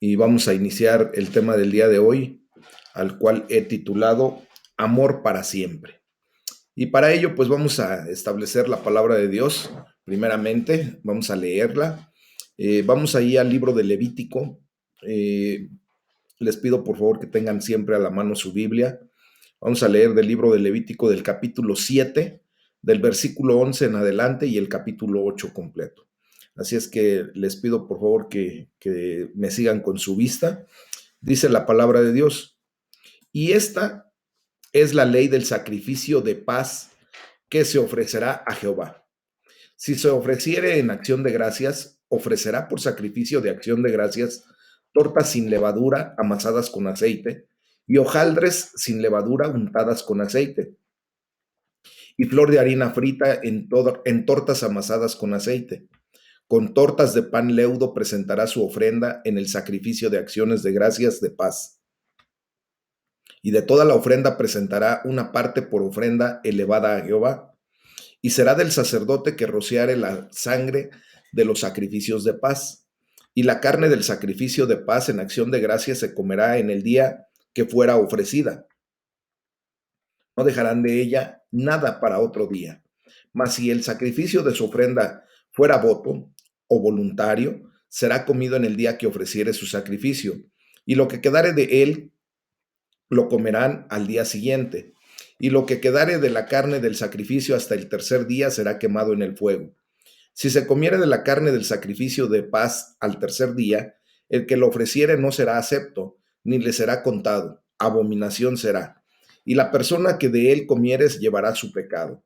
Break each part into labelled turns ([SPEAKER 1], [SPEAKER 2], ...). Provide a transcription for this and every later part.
[SPEAKER 1] y vamos a iniciar el tema del día de hoy, al cual he titulado Amor para siempre. Y para ello, pues vamos a establecer la palabra de Dios. Primeramente, vamos a leerla. Vamos ahí al libro de Levítico. Eh, Les pido por favor que tengan siempre a la mano su Biblia. Vamos a leer del libro de Levítico del capítulo 7, del versículo 11 en adelante y el capítulo 8 completo. Así es que les pido por favor que me sigan con su vista. Dice la palabra de Dios. Y esta es la ley del sacrificio de paz que se ofrecerá a Jehová. Si se ofreciere en acción de gracias, ofrecerá por sacrificio de acción de gracias tortas sin levadura amasadas con aceite y hojaldres sin levadura untadas con aceite y flor de harina frita en tortas amasadas con aceite. Con tortas de pan leudo presentará su ofrenda en el sacrificio de acciones de gracias de paz. Y de toda la ofrenda presentará una parte por ofrenda elevada a Jehová. Y será del sacerdote que rociare la sangre de los sacrificios de paz. Y la carne del sacrificio de paz en acción de gracias se comerá en el día que fuera ofrecida. No dejarán de ella nada para otro día. Mas si el sacrificio de su ofrenda fuera voto o voluntario, será comido en el día que ofreciere su sacrificio. Y lo que quedare de él, lo comerán al día siguiente. Y lo que quedare de la carne del sacrificio hasta el tercer día será quemado en el fuego. Si se comiere de la carne del sacrificio de paz al tercer día, el que lo ofreciere no será acepto, ni le será contado. Abominación será. Y la persona que de él comieres llevará su pecado.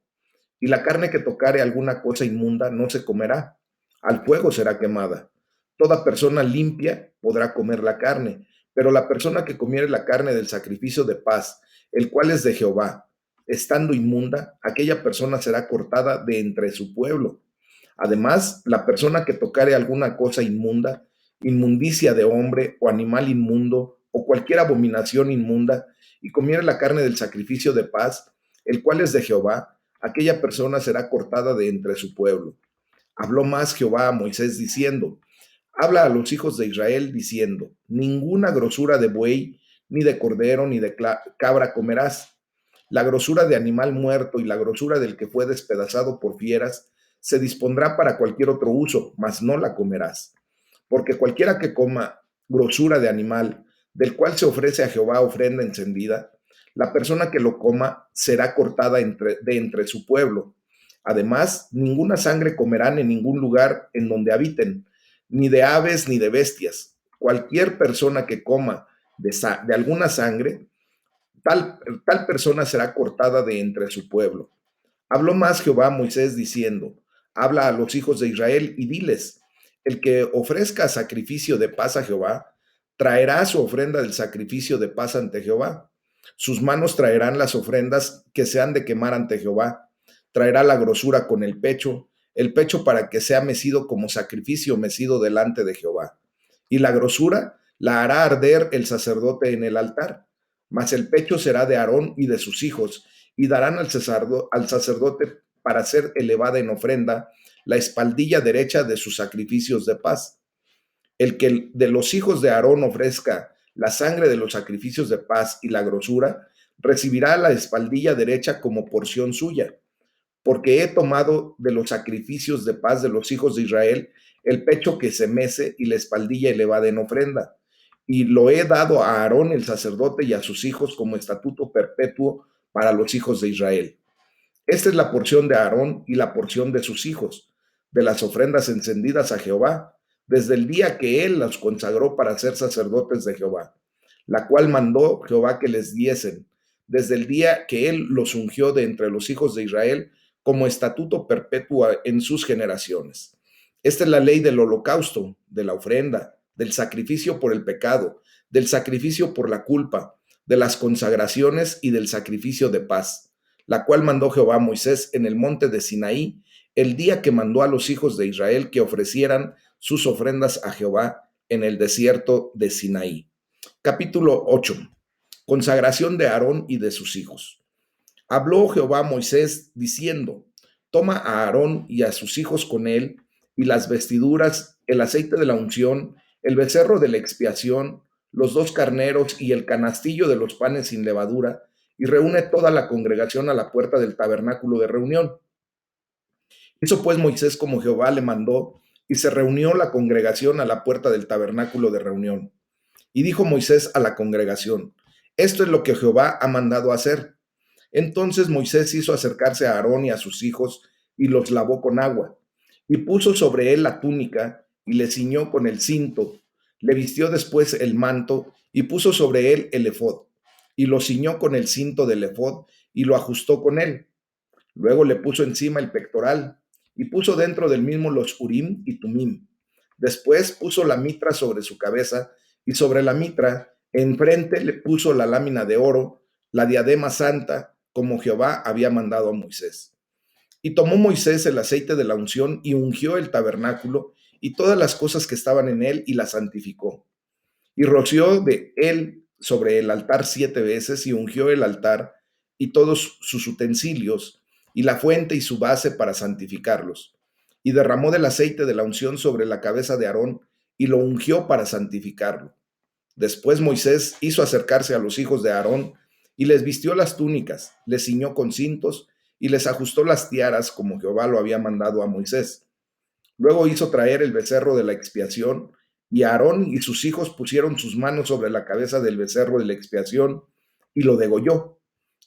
[SPEAKER 1] Y la carne que tocare alguna cosa inmunda no se comerá, al fuego será quemada. Toda persona limpia podrá comer la carne, pero la persona que comiere la carne del sacrificio de paz, el cual es de Jehová, estando inmunda, aquella persona será cortada de entre su pueblo. Además, la persona que tocare alguna cosa inmunda, inmundicia de hombre o animal inmundo, o cualquier abominación inmunda, y comiere la carne del sacrificio de paz, el cual es de Jehová, aquella persona será cortada de entre su pueblo. Habló más Jehová a Moisés diciendo, habla a los hijos de Israel diciendo, ninguna grosura de buey, ni de cordero, ni de cabra comerás. La grosura de animal muerto y la grosura del que fue despedazado por fieras se dispondrá para cualquier otro uso, mas no la comerás. Porque cualquiera que coma grosura de animal, del cual se ofrece a Jehová ofrenda encendida, la persona que lo coma será cortada de entre su pueblo. Además, ninguna sangre comerán en ningún lugar en donde habiten, ni de aves ni de bestias. Cualquier persona que coma de alguna sangre, tal persona será cortada de entre su pueblo. Habló más Jehová a Moisés diciendo, habla a los hijos de Israel y diles, el que ofrezca sacrificio de paz a Jehová, traerá su ofrenda del sacrificio de paz ante Jehová. Sus manos traerán las ofrendas que se han de quemar ante Jehová. Traerá la grosura con el pecho para que sea mecido como sacrificio mecido delante de Jehová. Y la grosura la hará arder el sacerdote en el altar, mas el pecho será de Aarón y de sus hijos, y darán al sacerdote para ser elevada en ofrenda la espaldilla derecha de sus sacrificios de paz. El que de los hijos de Aarón ofrezca la sangre de los sacrificios de paz y la grosura, recibirá la espaldilla derecha como porción suya, porque he tomado de los sacrificios de paz de los hijos de Israel el pecho que se mece y la espaldilla elevada en ofrenda, y lo he dado a Aarón el sacerdote y a sus hijos como estatuto perpetuo para los hijos de Israel. Esta es la porción de Aarón y la porción de sus hijos, de las ofrendas encendidas a Jehová, desde el día que él los consagró para ser sacerdotes de Jehová, la cual mandó Jehová que les diesen, desde el día que él los ungió de entre los hijos de Israel, como estatuto perpetuo en sus generaciones. Esta es la ley del holocausto, de la ofrenda, del sacrificio por el pecado, del sacrificio por la culpa, de las consagraciones y del sacrificio de paz, la cual mandó Jehová a Moisés en el monte de Sinaí, el día que mandó a los hijos de Israel que ofrecieran sus ofrendas a Jehová en el desierto de Sinaí. Capítulo 8. Consagración de Aarón y de sus hijos. Habló Jehová a Moisés diciendo, toma a Aarón y a sus hijos con él, y las vestiduras, el aceite de la unción, el becerro de la expiación, los 2 carneros y el canastillo de los panes sin levadura, y reúne toda la congregación a la puerta del tabernáculo de reunión. Hizo pues Moisés como Jehová le mandó, y se reunió la congregación a la puerta del tabernáculo de reunión. Y dijo Moisés a la congregación: esto es lo que Jehová ha mandado hacer. Entonces Moisés hizo acercarse a Aarón y a sus hijos, y los lavó con agua, y puso sobre él la túnica, y le ciñó con el cinto, le vistió después el manto, y puso sobre él el ephod, y lo ciñó con el cinto del ephod, y lo ajustó con él. Luego le puso encima el pectoral, y puso dentro del mismo los Urim y Tumim. Después puso la mitra sobre su cabeza, y sobre la mitra, enfrente le puso la lámina de oro, la diadema santa, como Jehová había mandado a Moisés. Y tomó Moisés el aceite de la unción y ungió el tabernáculo y todas las cosas que estaban en él y las santificó. Y roció de él sobre el altar 7 veces y ungió el altar y todos sus utensilios y la fuente y su base para santificarlos. Y derramó del aceite de la unción sobre la cabeza de Aarón y lo ungió para santificarlo. Después Moisés hizo acercarse a los hijos de Aarón y les vistió las túnicas, les ciñó con cintos y les ajustó las tiaras como Jehová lo había mandado a Moisés. Luego hizo traer el becerro de la expiación, y Aarón y sus hijos pusieron sus manos sobre la cabeza del becerro de la expiación y lo degolló.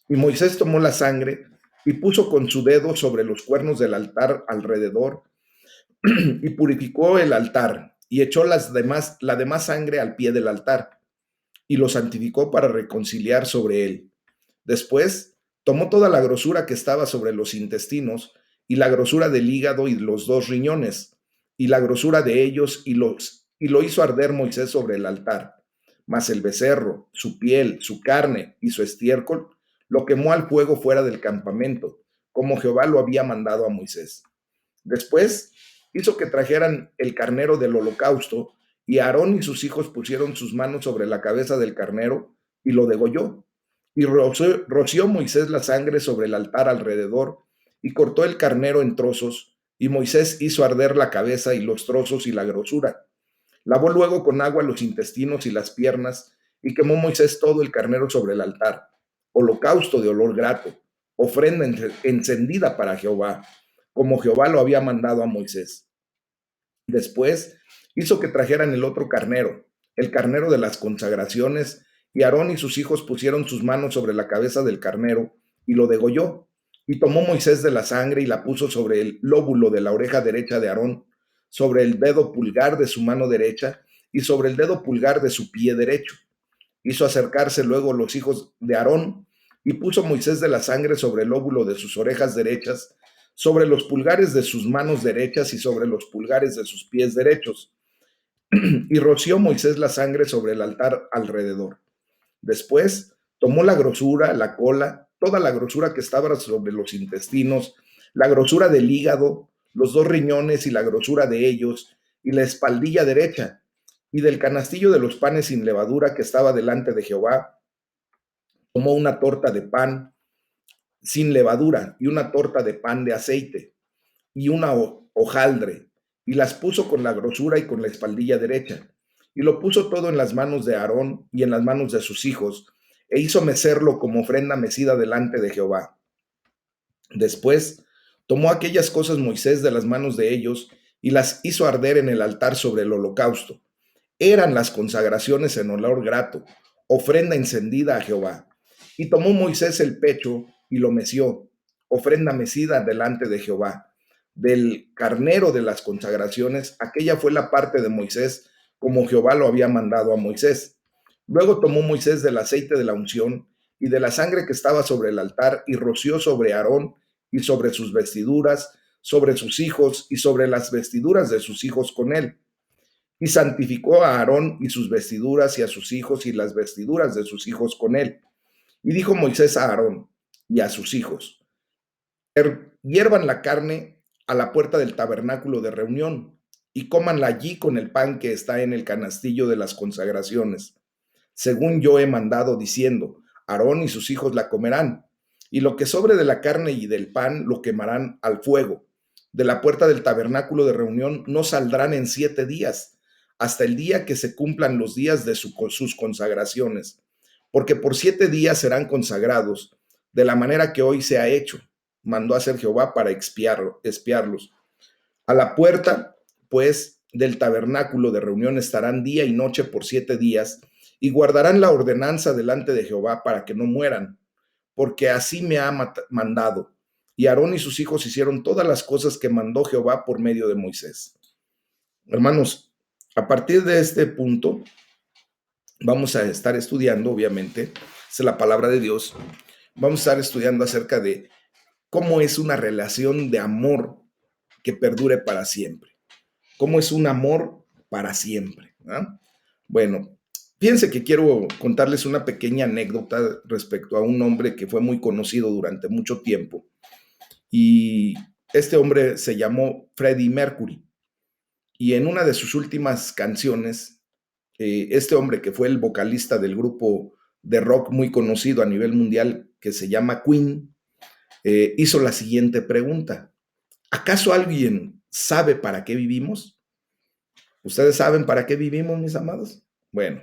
[SPEAKER 1] Y Moisés tomó la sangre y puso con su dedo sobre los cuernos del altar alrededor y purificó el altar y echó la demás sangre al pie del altar y lo santificó para reconciliar sobre él. Después tomó toda la grosura que estaba sobre los intestinos y la grosura del hígado y los 2 riñones y la grosura de ellos y lo hizo arder Moisés sobre el altar. Mas el becerro, su piel, su carne y su estiércol lo quemó al fuego fuera del campamento, como Jehová lo había mandado a Moisés. Después hizo que trajeran el carnero del holocausto, y Aarón y sus hijos pusieron sus manos sobre la cabeza del carnero y lo degolló. Y roció Moisés la sangre sobre el altar alrededor, y cortó el carnero en trozos, y Moisés hizo arder la cabeza y los trozos y la grosura. Lavó luego con agua los intestinos y las piernas, y quemó Moisés todo el carnero sobre el altar, holocausto de olor grato, ofrenda encendida para Jehová, como Jehová lo había mandado a Moisés. Después hizo que trajeran el otro carnero, el carnero de las consagraciones, y Aarón y sus hijos pusieron sus manos sobre la cabeza del carnero y lo degolló. Y tomó Moisés de la sangre y la puso sobre el lóbulo de la oreja derecha de Aarón, sobre el dedo pulgar de su mano derecha y sobre el dedo pulgar de su pie derecho. Hizo acercarse luego los hijos de Aarón y puso Moisés de la sangre sobre el lóbulo de sus orejas derechas, sobre los pulgares de sus manos derechas y sobre los pulgares de sus pies derechos. Y roció Moisés la sangre sobre el altar alrededor. Después tomó la grosura, la cola, toda la grosura que estaba sobre los intestinos, la grosura del hígado, los 2 riñones y la grosura de ellos, y la espaldilla derecha, y del canastillo de los panes sin levadura que estaba delante de Jehová, tomó una torta de pan sin levadura y una torta de pan de aceite y una hojaldre, y las puso con la grosura y con la espaldilla derecha, y lo puso todo en las manos de Aarón y en las manos de sus hijos, e hizo mecerlo como ofrenda mecida delante de Jehová. Después tomó aquellas cosas Moisés de las manos de ellos y las hizo arder en el altar sobre el holocausto. Eran las consagraciones en olor grato, ofrenda encendida a Jehová. Y tomó Moisés el pecho y lo meció, ofrenda mecida delante de Jehová. Del carnero de las consagraciones, aquella fue la parte de Moisés, como Jehová lo había mandado a Moisés. Luego tomó Moisés del aceite de la unción y de la sangre que estaba sobre el altar y roció sobre Aarón y sobre sus vestiduras, sobre sus hijos y sobre las vestiduras de sus hijos con él. Y santificó a Aarón y sus vestiduras y a sus hijos y las vestiduras de sus hijos con él. Y dijo Moisés a Aarón y a sus hijos: hiervan la carne a la puerta del tabernáculo de reunión y cómanla allí con el pan que está en el canastillo de las consagraciones, según yo he mandado, diciendo: Aarón y sus hijos la comerán, y lo que sobre de la carne y del pan lo quemarán al fuego. De la puerta del tabernáculo de reunión no saldrán en 7 días, hasta el día que se cumplan los días de sus consagraciones, porque por 7 días serán consagrados, de la manera que hoy se ha hecho. Mandó a hacer Jehová para expiarlos. A la puerta, pues, del tabernáculo de reunión estarán día y noche por 7 días, y guardarán la ordenanza delante de Jehová para que no mueran, porque así me ha mandado. Y Aarón y sus hijos hicieron todas las cosas que mandó Jehová por medio de Moisés. Hermanos, a partir de este punto, vamos a estar estudiando, obviamente, es la palabra de Dios, vamos a estar estudiando acerca de cómo es una relación de amor que perdure para siempre. ¿Cómo es un amor para siempre? ¿Ah? Bueno, fíjense que quiero contarles una pequeña anécdota respecto a un hombre que fue muy conocido durante mucho tiempo. Y este hombre se llamó Freddie Mercury. Y en una de sus últimas canciones, este hombre que fue el vocalista del grupo de rock muy conocido a nivel mundial que se llama Queen, hizo la siguiente pregunta. ¿Acaso alguien sabe para qué vivimos? ¿Ustedes saben para qué vivimos, mis amados? Bueno,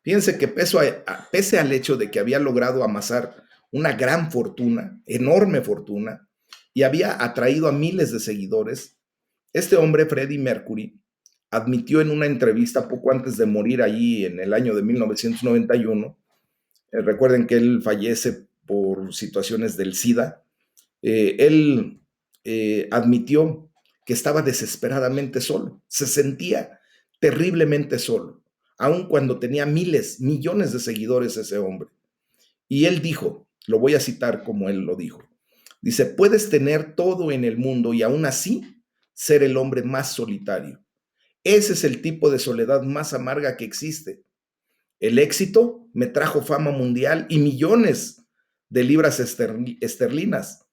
[SPEAKER 1] fíjense que pese al hecho de que había logrado amasar una gran fortuna, enorme fortuna, y había atraído a miles de seguidores, este hombre, Freddie Mercury, admitió en una entrevista poco antes de morir allí en el año de 1991, recuerden que él fallece por situaciones del SIDA, él admitió que estaba desesperadamente solo, se sentía terriblemente solo, aun cuando tenía miles, millones de seguidores ese hombre. Y él dijo, lo voy a citar como él lo dijo, dice, puedes tener todo en el mundo y aún así ser el hombre más solitario. Ese es el tipo de soledad más amarga que existe. El éxito me trajo fama mundial y millones de libras esterlinas,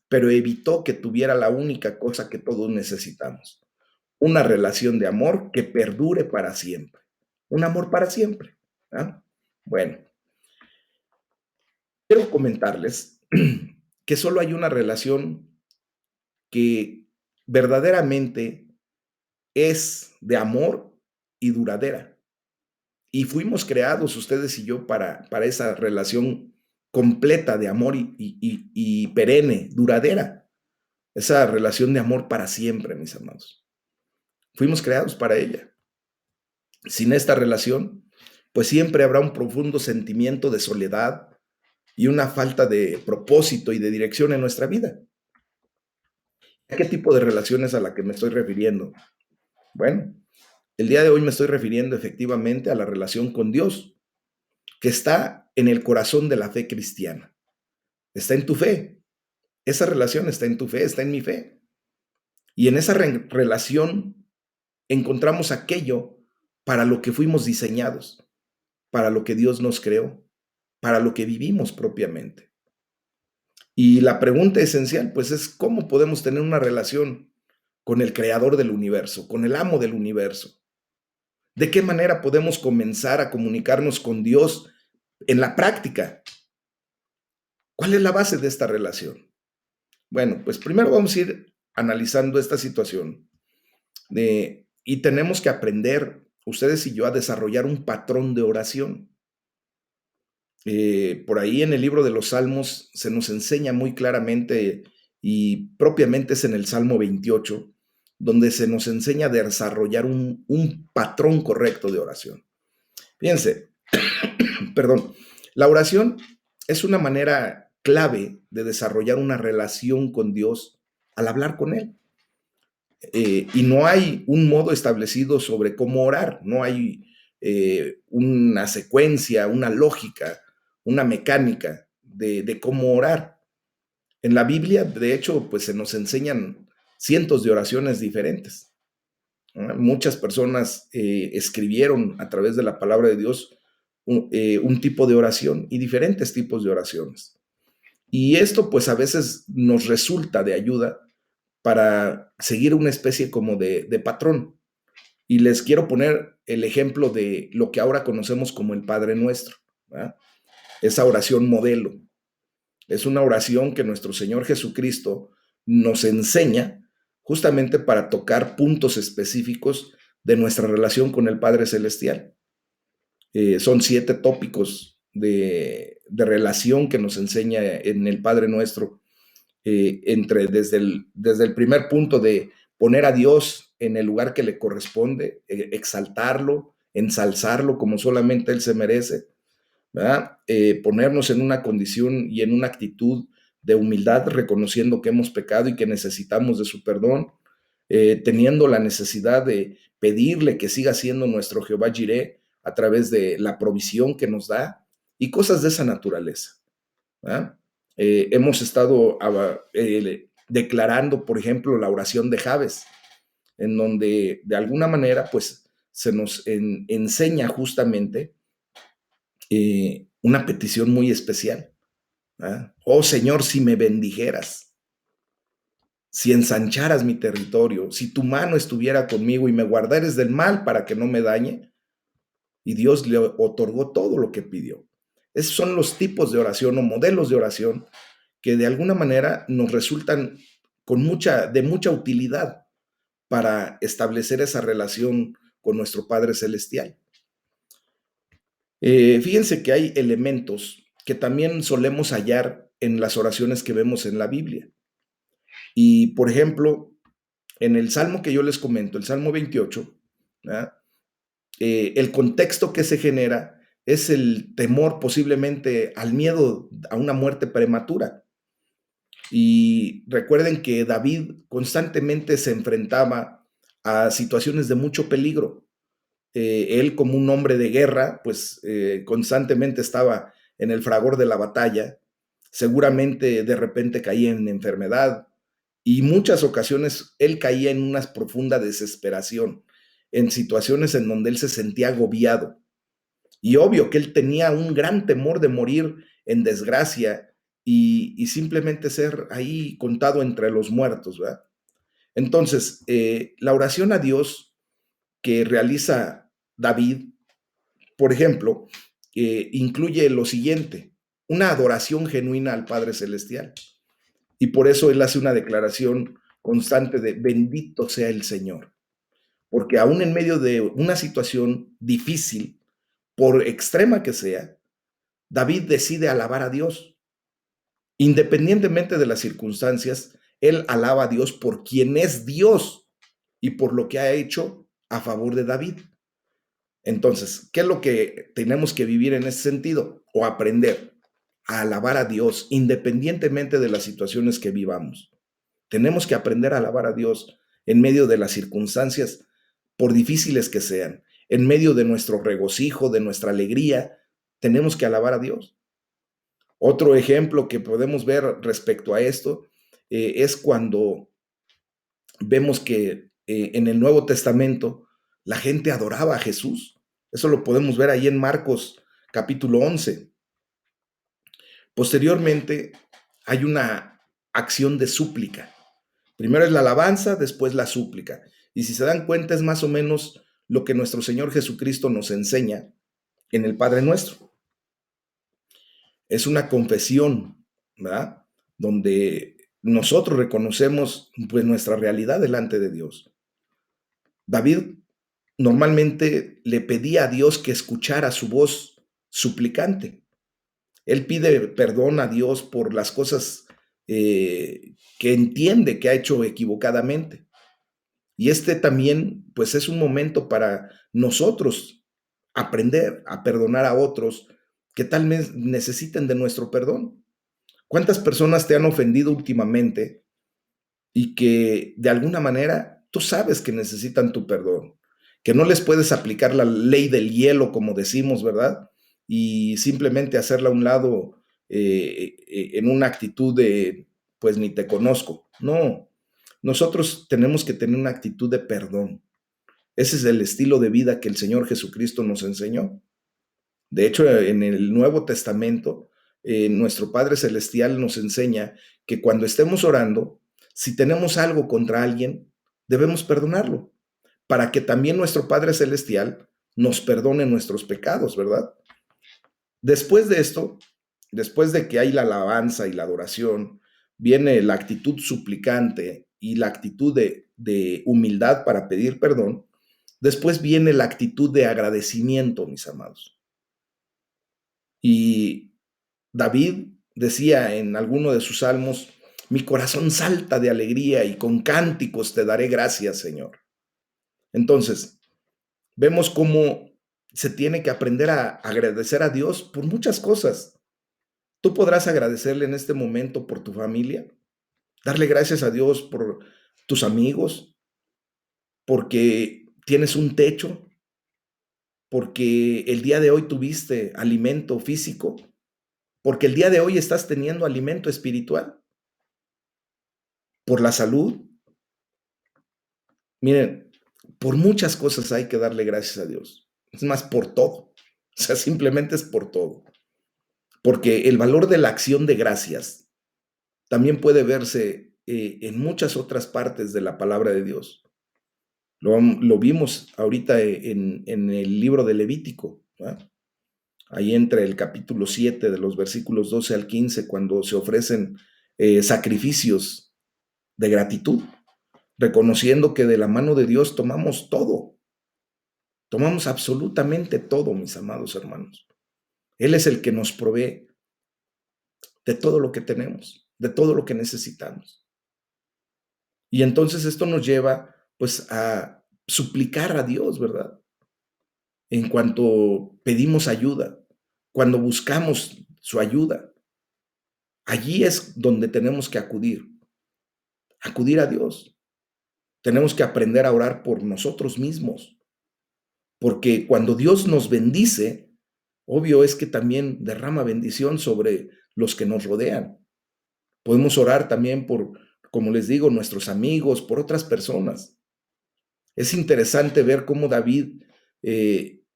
[SPEAKER 1] pero evitó que tuviera la única cosa que todos necesitamos, una relación de amor que perdure para siempre. Un amor para siempre. ¿Ah? Bueno, quiero comentarles que solo hay una relación que verdaderamente es de amor y duradera. Y fuimos creados, ustedes y yo, para esa relación completa de amor y perenne, duradera. Esa relación de amor para siempre, mis amados. Fuimos creados para ella. Sin esta relación, pues siempre habrá un profundo sentimiento de soledad y una falta de propósito y de dirección en nuestra vida. ¿A qué tipo de relaciones a la que me estoy refiriendo? Bueno, el día de hoy me estoy refiriendo efectivamente a la relación con Dios, que está en el corazón de la fe cristiana. Está en tu fe. Esa relación está en tu fe, está en mi fe. Y en esa relación encontramos aquello para lo que fuimos diseñados, para lo que Dios nos creó, para lo que vivimos propiamente. Y la pregunta esencial, pues, es cómo podemos tener una relación con el creador del universo, con el amo del universo. ¿De qué manera podemos comenzar a comunicarnos con Dios en la práctica? ¿Cuál es la base de esta relación? Bueno, pues primero vamos a ir analizando esta situación y tenemos que aprender, ustedes y yo, a desarrollar un patrón de oración. Por ahí en el libro de los Salmos se nos enseña muy claramente y propiamente es en el Salmo 28, donde se nos enseña a desarrollar un patrón correcto de oración. Fíjense, perdón, la oración es una manera clave de desarrollar una relación con Dios al hablar con Él. Y no hay un modo establecido sobre cómo orar, no hay una secuencia, una lógica, una mecánica de cómo orar. En la Biblia, de hecho, pues se nos enseñan cientos de oraciones diferentes. Muchas personas escribieron a través de la palabra de Dios un tipo de oración y diferentes tipos de oraciones. Y esto pues a veces nos resulta de ayuda para seguir una especie como de patrón. Y les quiero poner el ejemplo de lo que ahora conocemos como el Padre Nuestro, ¿verdad? Esa oración modelo. Es una oración que nuestro Señor Jesucristo nos enseña justamente para tocar puntos específicos de nuestra relación con el Padre Celestial. Son 7 tópicos de relación que nos enseña en el Padre Nuestro, desde el primer punto de poner a Dios en el lugar que le corresponde, exaltarlo, ensalzarlo como solamente Él se merece, ¿verdad? Ponernos en una condición y en una actitud de humildad, reconociendo que hemos pecado y que necesitamos de su perdón, teniendo la necesidad de pedirle que siga siendo nuestro Jehová Jireh a través de la provisión que nos da y cosas de esa naturaleza, ¿verdad? Hemos estado declarando, por ejemplo, la oración de Jabes, en donde de alguna manera pues se nos enseña justamente una petición muy especial. ¿Verdad? Oh Señor, si me bendijeras, si ensancharas mi territorio, si tu mano estuviera conmigo y me guardares del mal para que no me dañe. Y Dios le otorgó todo lo que pidió. Esos son los tipos de oración o modelos de oración que de alguna manera nos resultan de mucha utilidad para establecer esa relación con nuestro Padre Celestial. Fíjense que hay elementos que también solemos hallar en las oraciones que vemos en la Biblia. Y, por ejemplo, en el Salmo que yo les comento, el Salmo 28, el contexto que se genera es el temor posiblemente al miedo a una muerte prematura. Y recuerden que David constantemente se enfrentaba a situaciones de mucho peligro. Él, como un hombre de guerra, pues constantemente estaba en el fragor de la batalla. Seguramente de repente caía en enfermedad y muchas ocasiones él caía en una profunda desesperación, en situaciones en donde él se sentía agobiado. Y obvio que él tenía un gran temor de morir en desgracia y simplemente ser ahí contado entre los muertos, ¿verdad? Entonces, la oración a Dios que realiza David, por ejemplo, incluye lo siguiente: una adoración genuina al Padre Celestial. Y por eso él hace una declaración constante de bendito sea el Señor. Porque aún en medio de una situación difícil, por extrema que sea, David decide alabar a Dios. Independientemente de las circunstancias, él alaba a Dios por quien es Dios y por lo que ha hecho a favor de David. Entonces, ¿qué es lo que tenemos que vivir en ese sentido? O aprender a alabar a Dios independientemente de las situaciones que vivamos. Tenemos que aprender a alabar a Dios en medio de las circunstancias, por difíciles que sean, en medio de nuestro regocijo, de nuestra alegría, tenemos que alabar a Dios. Otro ejemplo que podemos ver respecto a esto es cuando vemos que en el Nuevo Testamento la gente adoraba a Jesús. Eso lo podemos ver ahí en Marcos capítulo 11. Posteriormente hay una acción de súplica. Primero es la alabanza, después la súplica. Y si se dan cuenta es más o menos lo que nuestro Señor Jesucristo nos enseña en el Padre Nuestro. Es una confesión, ¿verdad? Donde nosotros reconocemos pues nuestra realidad delante de Dios. David normalmente le pedía a Dios que escuchara su voz suplicante. Él pide perdón a Dios por las cosas que entiende que ha hecho equivocadamente. Y este también, pues es un momento para nosotros aprender a perdonar a otros que tal vez necesiten de nuestro perdón. ¿Cuántas personas te han ofendido últimamente y que de alguna manera tú sabes que necesitan tu perdón? Que no les puedes aplicar la ley del hielo, como decimos, ¿verdad? Y simplemente hacerla a un lado en una actitud de, pues ni te conozco. No, nosotros tenemos que tener una actitud de perdón. Ese es el estilo de vida que el Señor Jesucristo nos enseñó. De hecho, en el Nuevo Testamento, nuestro Padre Celestial nos enseña que cuando estemos orando, si tenemos algo contra alguien, debemos perdonarlo, para que también nuestro Padre Celestial nos perdone nuestros pecados, ¿verdad? Después de esto, después de que hay la alabanza y la adoración, viene la actitud suplicante y la actitud de humildad para pedir perdón. Después viene la actitud de agradecimiento, mis amados. Y David decía en alguno de sus salmos, mi corazón salta de alegría y con cánticos te daré gracias, Señor. Entonces, vemos cómo se tiene que aprender a agradecer a Dios por muchas cosas. Tú podrás agradecerle en este momento por tu familia, darle gracias a Dios por tus amigos, porque tienes un techo, porque el día de hoy tuviste alimento físico, porque el día de hoy estás teniendo alimento espiritual, por la salud. Miren, por muchas cosas hay que darle gracias a Dios. Es más, por todo. O sea, simplemente es por todo. Porque el valor de la acción de gracias también puede verse en muchas otras partes de la palabra de Dios. Lo vimos ahorita en el libro de Levítico, ¿verdad? Ahí entre el capítulo 7 de los versículos 12 al 15, cuando se ofrecen sacrificios de gratitud, reconociendo que de la mano de Dios tomamos todo, tomamos absolutamente todo, mis amados hermanos. Él es el que nos provee de todo lo que tenemos, de todo lo que necesitamos. Y entonces esto nos lleva pues a suplicar a Dios, ¿verdad? En cuanto pedimos ayuda, cuando buscamos su ayuda, allí es donde tenemos que acudir a Dios. Tenemos que aprender a orar por nosotros mismos, porque cuando Dios nos bendice, obvio es que también derrama bendición sobre los que nos rodean. Podemos orar también por, como les digo, nuestros amigos, por otras personas. Es interesante ver cómo David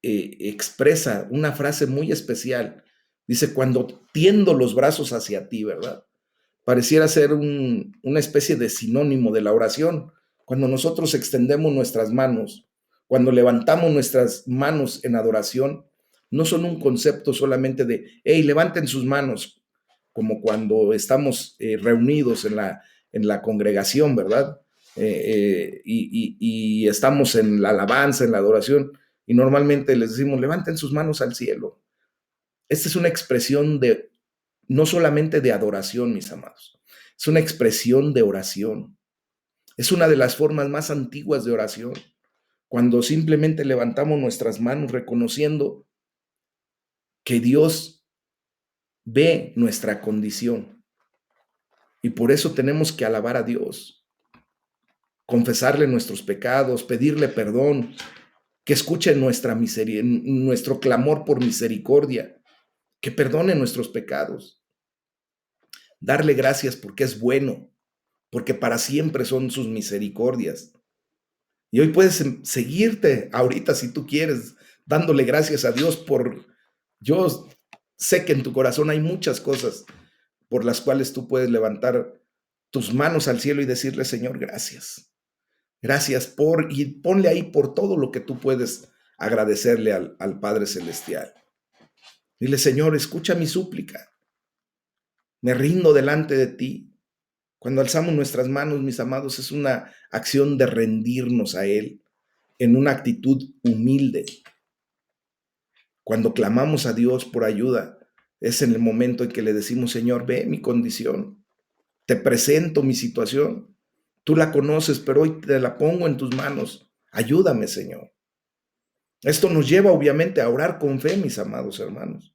[SPEAKER 1] expresa una frase muy especial. Dice, cuando tiendo los brazos hacia ti, ¿verdad? Pareciera ser una especie de sinónimo de la oración. Cuando nosotros extendemos nuestras manos, cuando levantamos nuestras manos en adoración, no son un concepto solamente de, hey, levanten sus manos, como cuando estamos reunidos en la congregación, ¿verdad? Y estamos en la alabanza, en la adoración, y normalmente les decimos, levanten sus manos al cielo. Esta es una expresión de, no solamente de adoración, mis amados, es una expresión de oración. Es una de las formas más antiguas de oración, cuando simplemente levantamos nuestras manos reconociendo que Dios ve nuestra condición. Y por eso tenemos que alabar a Dios, confesarle nuestros pecados, pedirle perdón, que escuche nuestro clamor por misericordia, que perdone nuestros pecados, darle gracias porque es bueno, porque para siempre son sus misericordias. Y hoy puedes seguirte ahorita si tú quieres, dándole gracias a Dios por, yo sé que en tu corazón hay muchas cosas por las cuales tú puedes levantar tus manos al cielo y decirle, Señor, gracias. Gracias por, y ponle ahí por todo lo que tú puedes agradecerle al Padre Celestial. Dile, Señor, escucha mi súplica. Me rindo delante de ti. Cuando alzamos nuestras manos, mis amados, es una acción de rendirnos a Él en una actitud humilde. Cuando clamamos a Dios por ayuda, es en el momento en que le decimos, Señor, ve mi condición, te presento mi situación. Tú la conoces, pero hoy te la pongo en tus manos. Ayúdame, Señor. Esto nos lleva obviamente a orar con fe, mis amados hermanos.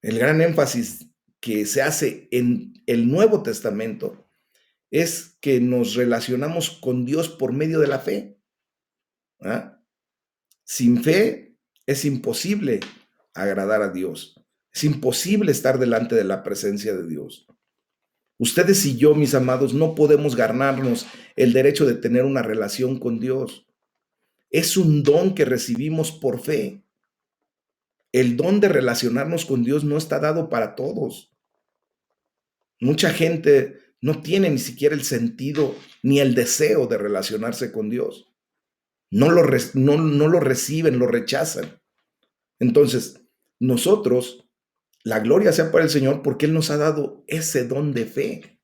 [SPEAKER 1] El gran énfasis que se hace en el Nuevo Testamento es que nos relacionamos con Dios por medio de la fe. ¿Ah? Sin fe es imposible agradar a Dios. Es imposible estar delante de la presencia de Dios. Ustedes y yo, mis amados, no podemos ganarnos el derecho de tener una relación con Dios. Es un don que recibimos por fe. El don de relacionarnos con Dios no está dado para todos. Mucha gente no tiene ni siquiera el sentido ni el deseo de relacionarse con Dios. No lo reciben, lo rechazan. Entonces, nosotros, la gloria sea para el Señor porque Él nos ha dado ese don de fe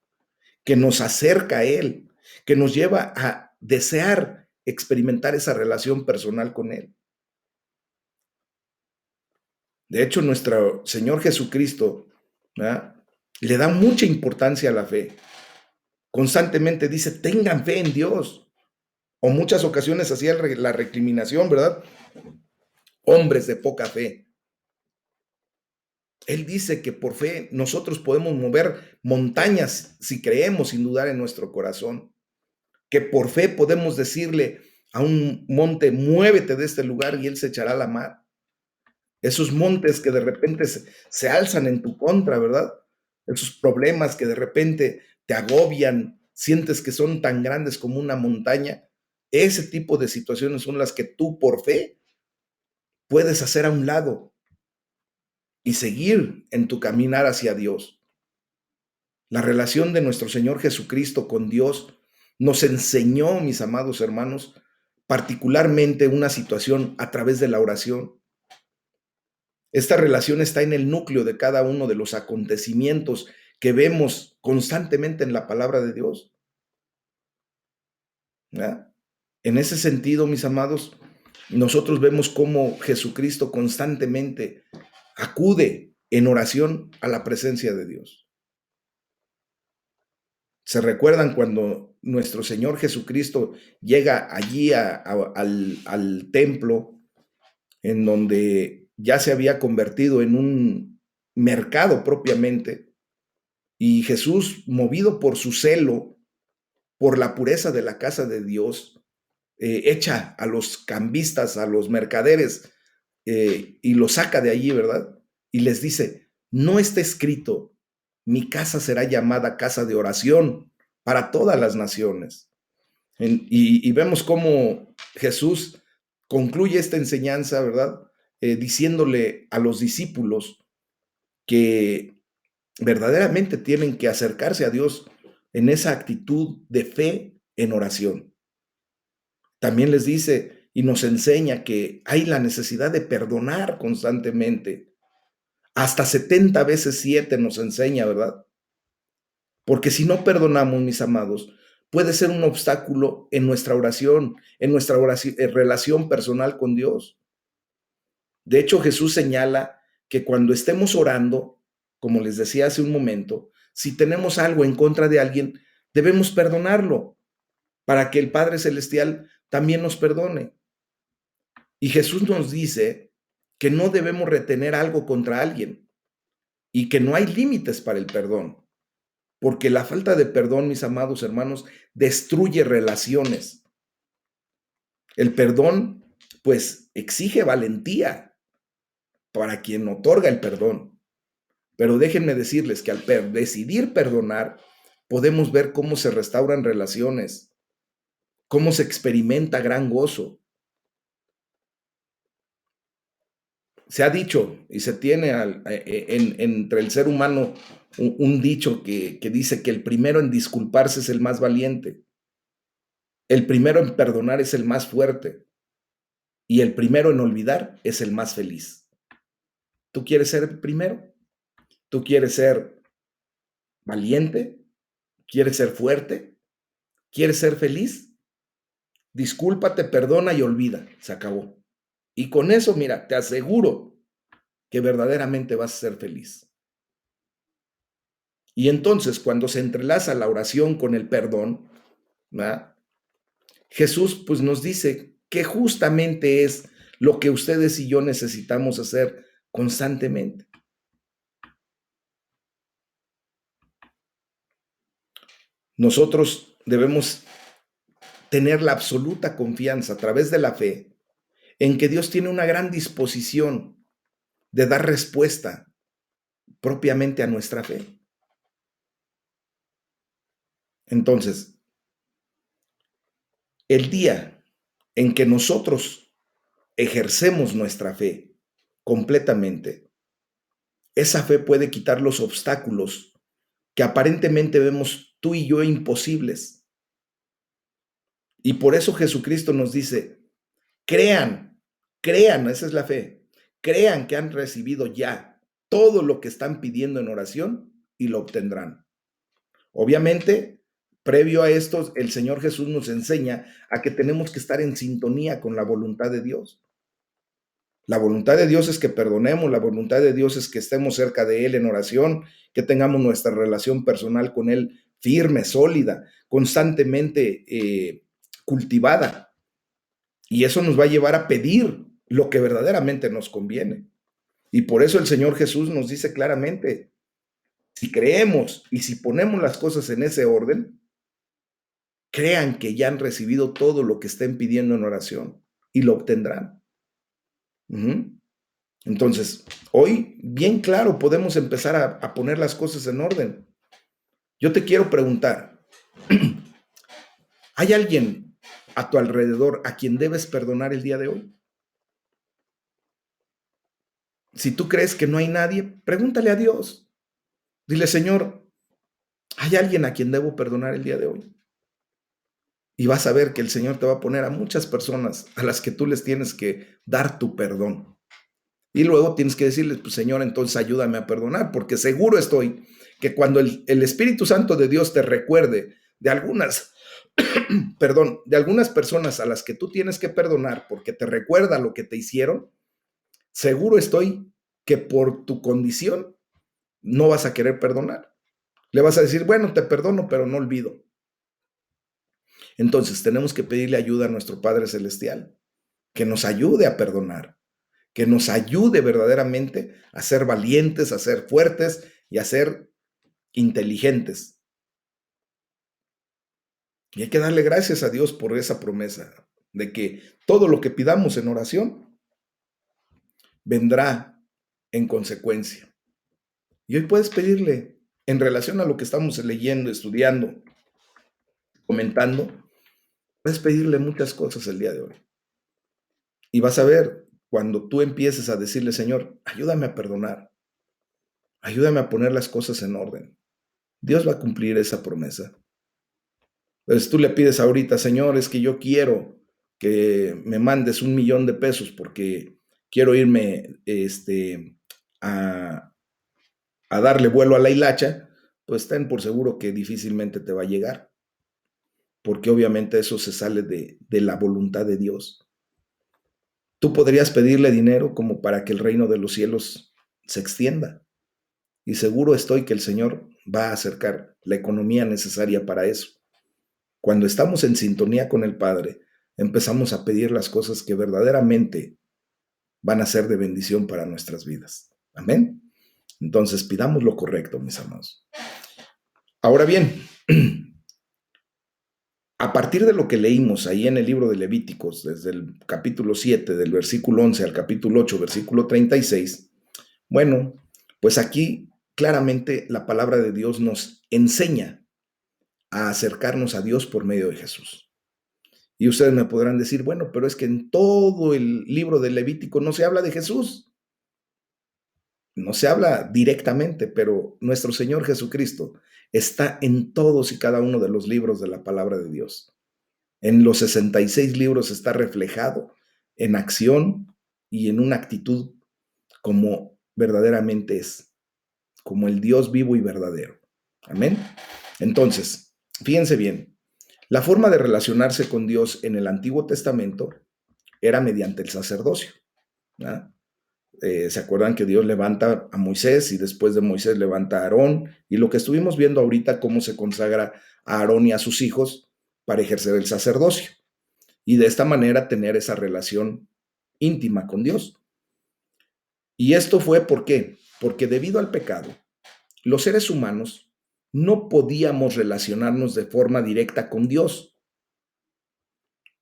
[SPEAKER 1] que nos acerca a Él, que nos lleva a desear experimentar esa relación personal con Él. De hecho, nuestro Señor Jesucristo, ¿verdad?, le da mucha importancia a la fe. Constantemente dice, tengan fe en Dios. O muchas ocasiones hacía la recriminación, ¿verdad? Hombres de poca fe. Él dice que por fe nosotros podemos mover montañas si creemos sin dudar en nuestro corazón. Que por fe podemos decirle a un monte, muévete de este lugar y él se echará a la mar. Esos montes que de repente se alzan en tu contra, ¿verdad? Esos problemas que de repente te agobian, sientes que son tan grandes como una montaña. Ese tipo de situaciones son las que tú por fe puedes hacer a un lado y seguir en tu caminar hacia Dios. La relación de nuestro Señor Jesucristo con Dios nos enseñó, mis amados hermanos, particularmente una situación a través de la oración. Esta relación está en el núcleo de cada uno de los acontecimientos que vemos constantemente en la palabra de Dios, ¿verdad? En ese sentido, mis amados, nosotros vemos cómo Jesucristo constantemente acude en oración a la presencia de Dios. ¿Se recuerdan cuando nuestro Señor Jesucristo llega allí al templo en donde ya se había convertido en un mercado propiamente? Y Jesús, movido por su celo, por la pureza de la casa de Dios, echa a los cambistas, a los mercaderes, y los saca de allí, ¿verdad? Y les dice, no está escrito, mi casa será llamada casa de oración para todas las naciones. Y vemos cómo Jesús concluye esta enseñanza, ¿verdad? Diciéndole a los discípulos que verdaderamente tienen que acercarse a Dios en esa actitud de fe en oración. También les dice y nos enseña que hay la necesidad de perdonar constantemente. Hasta 70 veces 7 nos enseña, ¿verdad? Porque si no perdonamos, mis amados, puede ser un obstáculo en nuestra oración, relación personal con Dios. De hecho, Jesús señala que cuando estemos orando, como les decía hace un momento, si tenemos algo en contra de alguien, debemos perdonarlo para que el Padre Celestial también nos perdone. Y Jesús nos dice que no debemos retener algo contra alguien y que no hay límites para el perdón, porque la falta de perdón, mis amados hermanos, destruye relaciones. El perdón, pues, exige valentía para quien otorga el perdón. Pero déjenme decirles que al decidir perdonar, podemos ver cómo se restauran relaciones, cómo se experimenta gran gozo. Se ha dicho y se tiene entre el ser humano un dicho que dice que el primero en disculparse es el más valiente, el primero en perdonar es el más fuerte y el primero en olvidar es el más feliz. ¿Tú quieres ser el primero? ¿Tú quieres ser valiente? ¿Quieres ser fuerte? ¿Quieres ser feliz? Discúlpate, perdona y olvida. Se acabó. Y con eso, mira, te aseguro que verdaderamente vas a ser feliz. Y entonces, cuando se entrelaza la oración con el perdón, ¿verdad?, Jesús pues nos dice que justamente es lo que ustedes y yo necesitamos hacer constantemente. Nosotros debemos tener la absoluta confianza a través de la fe en que Dios tiene una gran disposición de dar respuesta propiamente a nuestra fe. Entonces, el día en que nosotros ejercemos nuestra fe completamente, esa fe puede quitar los obstáculos que aparentemente vemos tú y yo imposibles. Y por eso Jesucristo nos dice, crean, esa es la fe, crean que han recibido ya todo lo que están pidiendo en oración y lo obtendrán. Obviamente, Previo a esto, el Señor Jesús nos enseña a que tenemos que estar en sintonía con la voluntad de Dios. La voluntad de Dios es que perdonemos, la voluntad de Dios es que estemos cerca de Él en oración, que tengamos nuestra relación personal con Él firme, sólida, constantemente cultivada. Y eso nos va a llevar a pedir lo que verdaderamente nos conviene. Y por eso el Señor Jesús nos dice claramente, si creemos y si ponemos las cosas en ese orden, crean que ya han recibido todo lo que estén pidiendo en oración y lo obtendrán. Entonces, hoy, bien claro, podemos empezar a poner las cosas en orden. Yo te quiero preguntar, ¿hay alguien a tu alrededor a quien debes perdonar el día de hoy? Si tú crees que no hay nadie, pregúntale a Dios. Dile, Señor, ¿hay alguien a quien debo perdonar el día de hoy? Y vas a ver que el Señor te va a poner a muchas personas a las que tú les tienes que dar tu perdón. Y luego tienes que decirles, pues Señor, entonces ayúdame a perdonar, porque seguro estoy que cuando el Espíritu Santo de Dios te recuerde de algunas, perdón, de algunas personas a las que tú tienes que perdonar porque te recuerda lo que te hicieron, seguro estoy que por tu condición no vas a querer perdonar. Le vas a decir, bueno, te perdono, pero no olvido. Entonces tenemos que pedirle ayuda a nuestro Padre Celestial, que nos ayude a perdonar, que nos ayude verdaderamente a ser valientes, a ser fuertes y a ser inteligentes. Y hay que darle gracias a Dios por esa promesa de que todo lo que pidamos en oración vendrá en consecuencia. Y hoy puedes pedirle, en relación a lo que estamos leyendo, estudiando, comentando, puedes pedirle muchas cosas el día de hoy. Y vas a ver, cuando tú empieces a decirle, Señor, ayúdame a perdonar, ayúdame a poner las cosas en orden, Dios va a cumplir esa promesa. Entonces tú le pides ahorita, Señor, es que yo quiero que me mandes $1,000,000 porque quiero irme a, a darle vuelo a la hilacha, pues ten por seguro que difícilmente te va a llegar, porque obviamente eso se sale de la voluntad de Dios. Tú podrías pedirle dinero como para que el reino de los cielos se extienda, y seguro estoy que el Señor va a acercar la economía necesaria para eso. Cuando estamos en sintonía con el Padre, empezamos a pedir las cosas que verdaderamente van a ser de bendición para nuestras vidas. Amén. Entonces pidamos lo correcto, mis amados. Ahora bien, a partir de lo que leímos ahí en el libro de Levíticos, desde el capítulo 7, del versículo 11 al capítulo 8, versículo 36, bueno, pues aquí claramente la palabra de Dios nos enseña a acercarnos a Dios por medio de Jesús. Y ustedes me podrán decir, bueno, pero es que en todo el libro de Levítico no se habla de Jesús. No se habla directamente, pero nuestro Señor Jesucristo está en todos y cada uno de los libros de la palabra de Dios. En los 66 libros está reflejado en acción y en una actitud como verdaderamente es, como el Dios vivo y verdadero. Amén. Entonces, fíjense bien, la forma de relacionarse con Dios en el Antiguo Testamento era mediante el sacerdocio. ¿No? ¿Se acuerdan que Dios levanta a Moisés y después de Moisés levanta a Aarón? Y lo que estuvimos viendo ahorita, cómo se consagra a Aarón y a sus hijos para ejercer el sacerdocio. Y de esta manera tener esa relación íntima con Dios. Y esto fue ¿por qué? Porque debido al pecado, los seres humanos no podíamos relacionarnos de forma directa con Dios.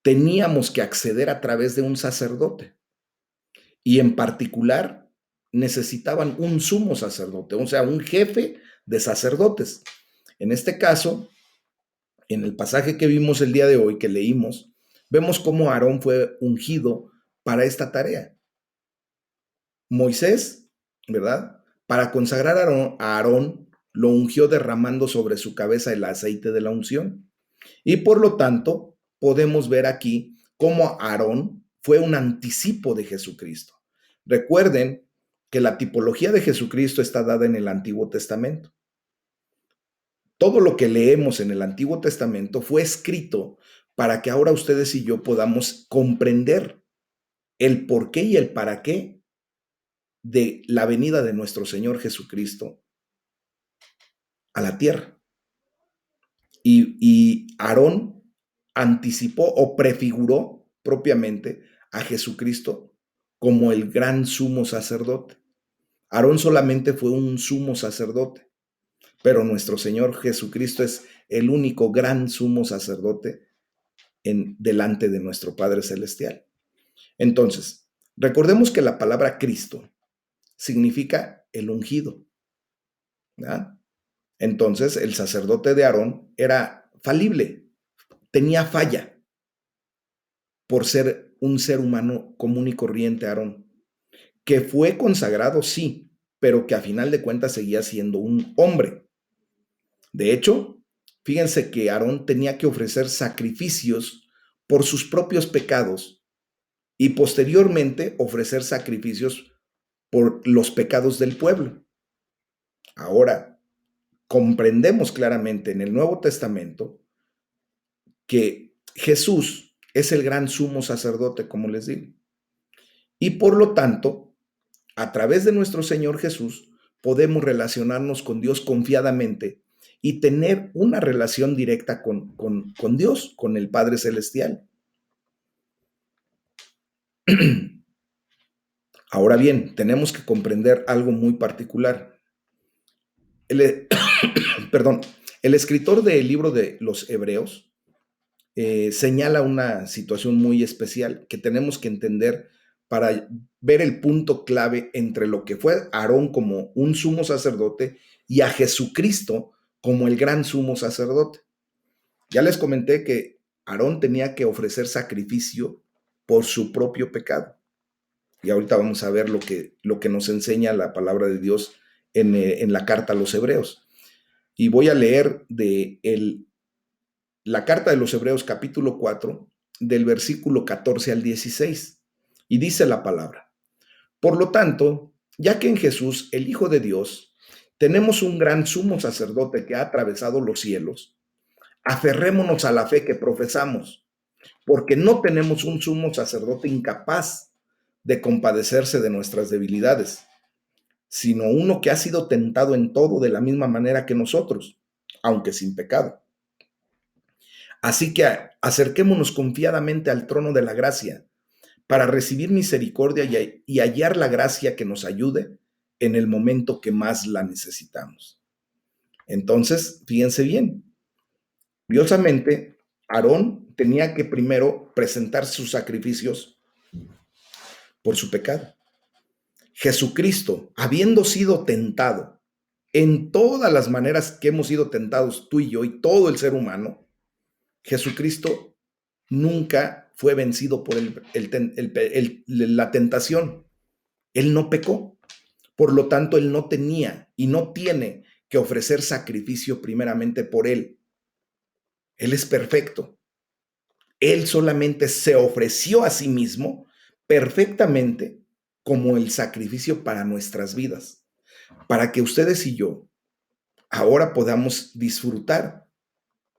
[SPEAKER 1] Teníamos que acceder a través de un sacerdote. Y en particular necesitaban un sumo sacerdote, o sea, un jefe de sacerdotes. En este caso, en el pasaje que vimos el día de hoy, que leímos, vemos cómo Aarón fue ungido para esta tarea. Moisés, ¿verdad? Para consagrar a Aarón, lo ungió derramando sobre su cabeza el aceite de la unción. Y por lo tanto, podemos ver aquí cómo Aarón fue un anticipo de Jesucristo. Recuerden que la tipología de Jesucristo está dada en el Antiguo Testamento. Todo lo que leemos en el Antiguo Testamento fue escrito para que ahora ustedes y yo podamos comprender el por qué y el para qué de la venida de nuestro Señor Jesucristo a la tierra. Y Aarón anticipó o prefiguró propiamente a Jesucristo como el gran sumo sacerdote. Aarón solamente fue un sumo sacerdote, pero nuestro Señor Jesucristo es el único gran sumo sacerdote delante de nuestro Padre Celestial. Entonces, recordemos que la palabra Cristo significa el ungido, ¿verdad? Entonces, el sacerdote de Aarón era falible, tenía falla por ser un ser humano común y corriente, Aarón, que fue consagrado, sí, pero que a final de cuentas seguía siendo un hombre. De hecho, fíjense que Aarón tenía que ofrecer sacrificios por sus propios pecados y posteriormente ofrecer sacrificios por los pecados del pueblo. Ahora, comprendemos claramente en el Nuevo Testamento que Jesús es el gran sumo sacerdote, como les digo. Y por lo tanto, a través de nuestro Señor Jesús, podemos relacionarnos con Dios confiadamente y tener una relación directa con Dios, con el Padre Celestial. Ahora bien, tenemos que comprender algo muy particular. Perdón, el escritor del libro de los Hebreos señala una situación muy especial que tenemos que entender para ver el punto clave entre lo que fue Aarón como un sumo sacerdote y a Jesucristo como el gran sumo sacerdote. Ya les comenté que Aarón tenía que ofrecer sacrificio por su propio pecado. Y ahorita vamos a ver lo que nos enseña la palabra de Dios en la carta a los Hebreos. Y voy a leer la carta de los Hebreos capítulo 4, del versículo 14 al 16. Y dice la palabra: por lo tanto, ya que en Jesús, el Hijo de Dios, tenemos un gran sumo sacerdote que ha atravesado los cielos, aferrémonos a la fe que profesamos, porque no tenemos un sumo sacerdote incapaz de compadecerse de nuestras debilidades, sino uno que ha sido tentado en todo de la misma manera que nosotros, aunque sin pecado. Así que acerquémonos confiadamente al trono de la gracia para recibir misericordia y hallar la gracia que nos ayude en el momento que más la necesitamos. Entonces, fíjense bien, curiosamente, Aarón tenía que primero presentar sus sacrificios por su pecado. Jesucristo, habiendo sido tentado en todas las maneras que hemos sido tentados tú y yo y todo el ser humano, Jesucristo nunca fue vencido por la tentación. Él no pecó. Por lo tanto, él no tenía y no tiene que ofrecer sacrificio primeramente por él. Él es perfecto. Él solamente se ofreció a sí mismo perfectamente como el sacrificio para nuestras vidas, para que ustedes y yo ahora podamos disfrutar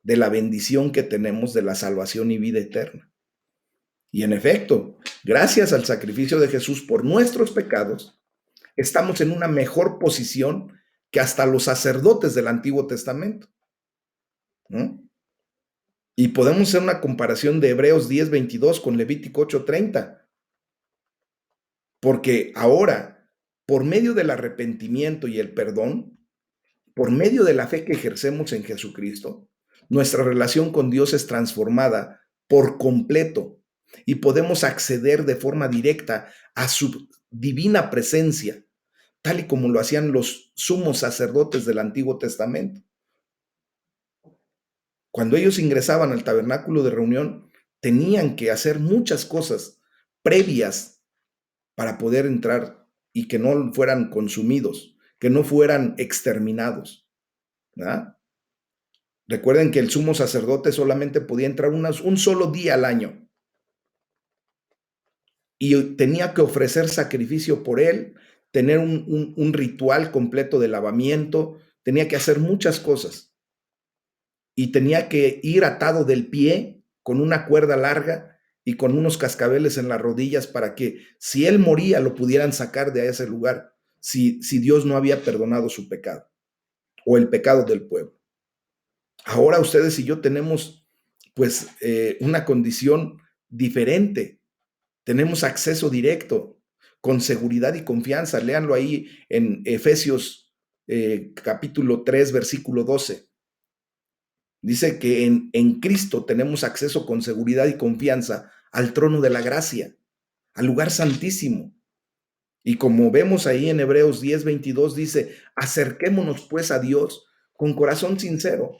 [SPEAKER 1] de la bendición que tenemos de la salvación y vida eterna. Y en efecto, gracias al sacrificio de Jesús por nuestros pecados, estamos en una mejor posición que hasta los sacerdotes del Antiguo Testamento, ¿no? Y podemos hacer una comparación de Hebreos 10:22 con Levítico 8:30, porque ahora, por medio del arrepentimiento y el perdón, por medio de la fe que ejercemos en Jesucristo, nuestra relación con Dios es transformada por completo y podemos acceder de forma directa a su divina presencia, tal y como lo hacían los sumos sacerdotes del Antiguo Testamento. Cuando ellos ingresaban al tabernáculo de reunión, tenían que hacer muchas cosas previas para poder entrar y que no fueran consumidos, que no fueran exterminados, ¿verdad? Recuerden que el sumo sacerdote solamente podía entrar un solo día al año y tenía que ofrecer sacrificio por él, tener un ritual completo de lavamiento, tenía que hacer muchas cosas. y tenía que ir atado del pie con una cuerda larga y con unos cascabeles en las rodillas para que si él moría lo pudieran sacar de ese lugar, si Dios no había perdonado su pecado o el pecado del pueblo. Ahora ustedes y yo tenemos pues una condición diferente, tenemos acceso directo, con seguridad y confianza. Léanlo ahí en Efesios capítulo 3, versículo 12. Dice que en Cristo tenemos acceso con seguridad y confianza al trono de la gracia, al lugar santísimo. Y como vemos ahí en Hebreos 10:22, dice, acerquémonos pues a Dios con corazón sincero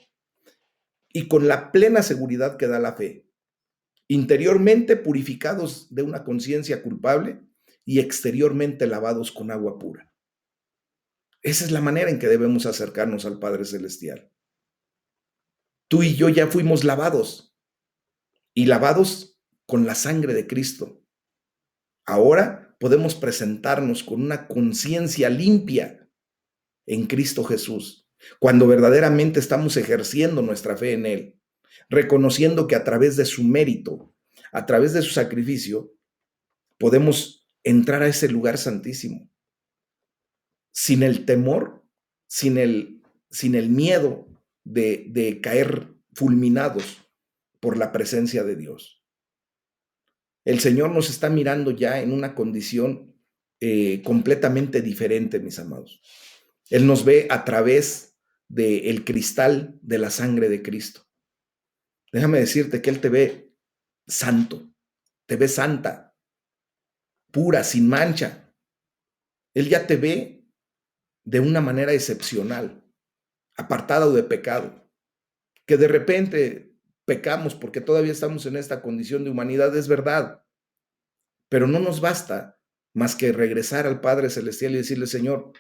[SPEAKER 1] y con la plena seguridad que da la fe, interiormente purificados de una conciencia culpable y exteriormente lavados con agua pura. Esa es la manera en que debemos acercarnos al Padre Celestial. Tú y yo ya fuimos lavados y lavados con la sangre de Cristo. Ahora podemos presentarnos con una conciencia limpia en Cristo Jesús, cuando verdaderamente estamos ejerciendo nuestra fe en Él, reconociendo que a través de su mérito, a través de su sacrificio, podemos entrar a ese lugar santísimo, sin el temor, sin el miedo de caer fulminados por la presencia de Dios. El Señor nos está mirando ya en una condición completamente diferente, mis amados. Él nos ve a través del cristal de la sangre de Cristo. Déjame decirte que Él te ve santo, te ve santa, pura, sin mancha. Él ya te ve de una manera excepcional, apartado de pecado. Que de repente pecamos porque todavía estamos en esta condición de humanidad, es verdad, pero no nos basta más que regresar al Padre Celestial y decirle, Señor,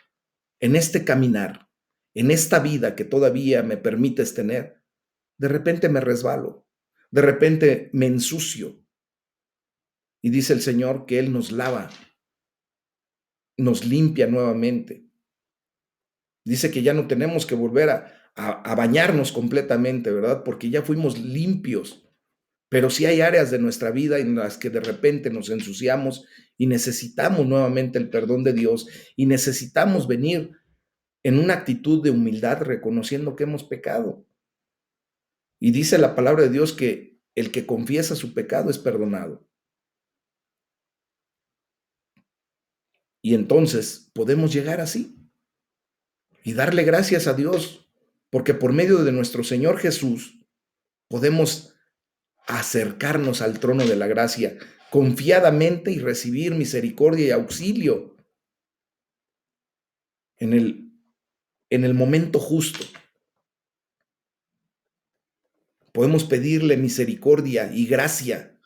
[SPEAKER 1] en este caminar, en esta vida que todavía me permites tener, de repente me resbalo, de repente me ensucio. Y dice el Señor que Él nos lava, nos limpia nuevamente. Dice que ya no tenemos que volver a bañarnos completamente, ¿verdad? Porque ya fuimos limpios. Pero sí hay áreas de nuestra vida en las que de repente nos ensuciamos y necesitamos nuevamente el perdón de Dios y necesitamos venir en una actitud de humildad reconociendo que hemos pecado. Y dice la palabra de Dios que el que confiesa su pecado es perdonado. Y entonces podemos llegar así y darle gracias a Dios, porque por medio de nuestro Señor Jesús podemos acercarnos al trono de la gracia confiadamente y recibir misericordia y auxilio en el momento justo. Podemos pedirle misericordia y gracia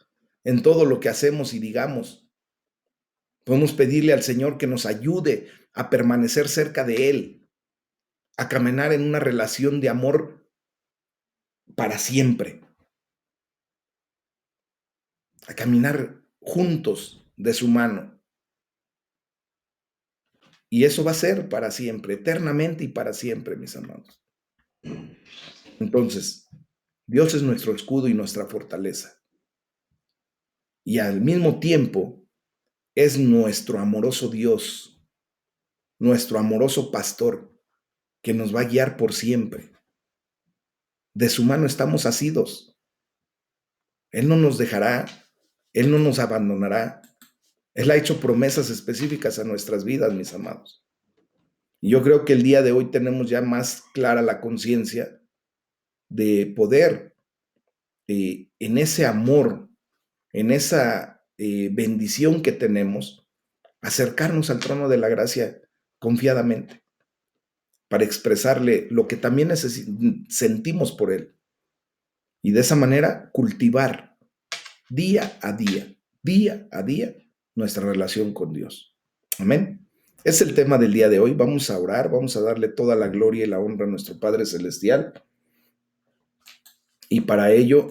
[SPEAKER 1] en todo lo que hacemos y digamos. Podemos pedirle al Señor que nos ayude a permanecer cerca de Él, a caminar en una relación de amor para siempre, a caminar juntos de su mano. Y eso va a ser para siempre, eternamente y para siempre, mis amados. Entonces, Dios es nuestro escudo y nuestra fortaleza. Y al mismo tiempo es nuestro amoroso Dios, nuestro amoroso pastor, que nos va a guiar por siempre. De su mano estamos asidos. Él no nos dejará, Él no nos abandonará. Él ha hecho promesas específicas a nuestras vidas, mis amados. Y yo creo que el día de hoy tenemos ya más clara la conciencia de poder en ese amor, en esa bendición que tenemos, acercarnos al trono de la gracia confiadamente para expresarle lo que también sentimos por Él. Y de esa manera cultivar día a día, nuestra relación con Dios. Amén. Es el tema del día de hoy. Vamos a orar, vamos a darle toda la gloria y la honra a nuestro Padre Celestial. Y para ello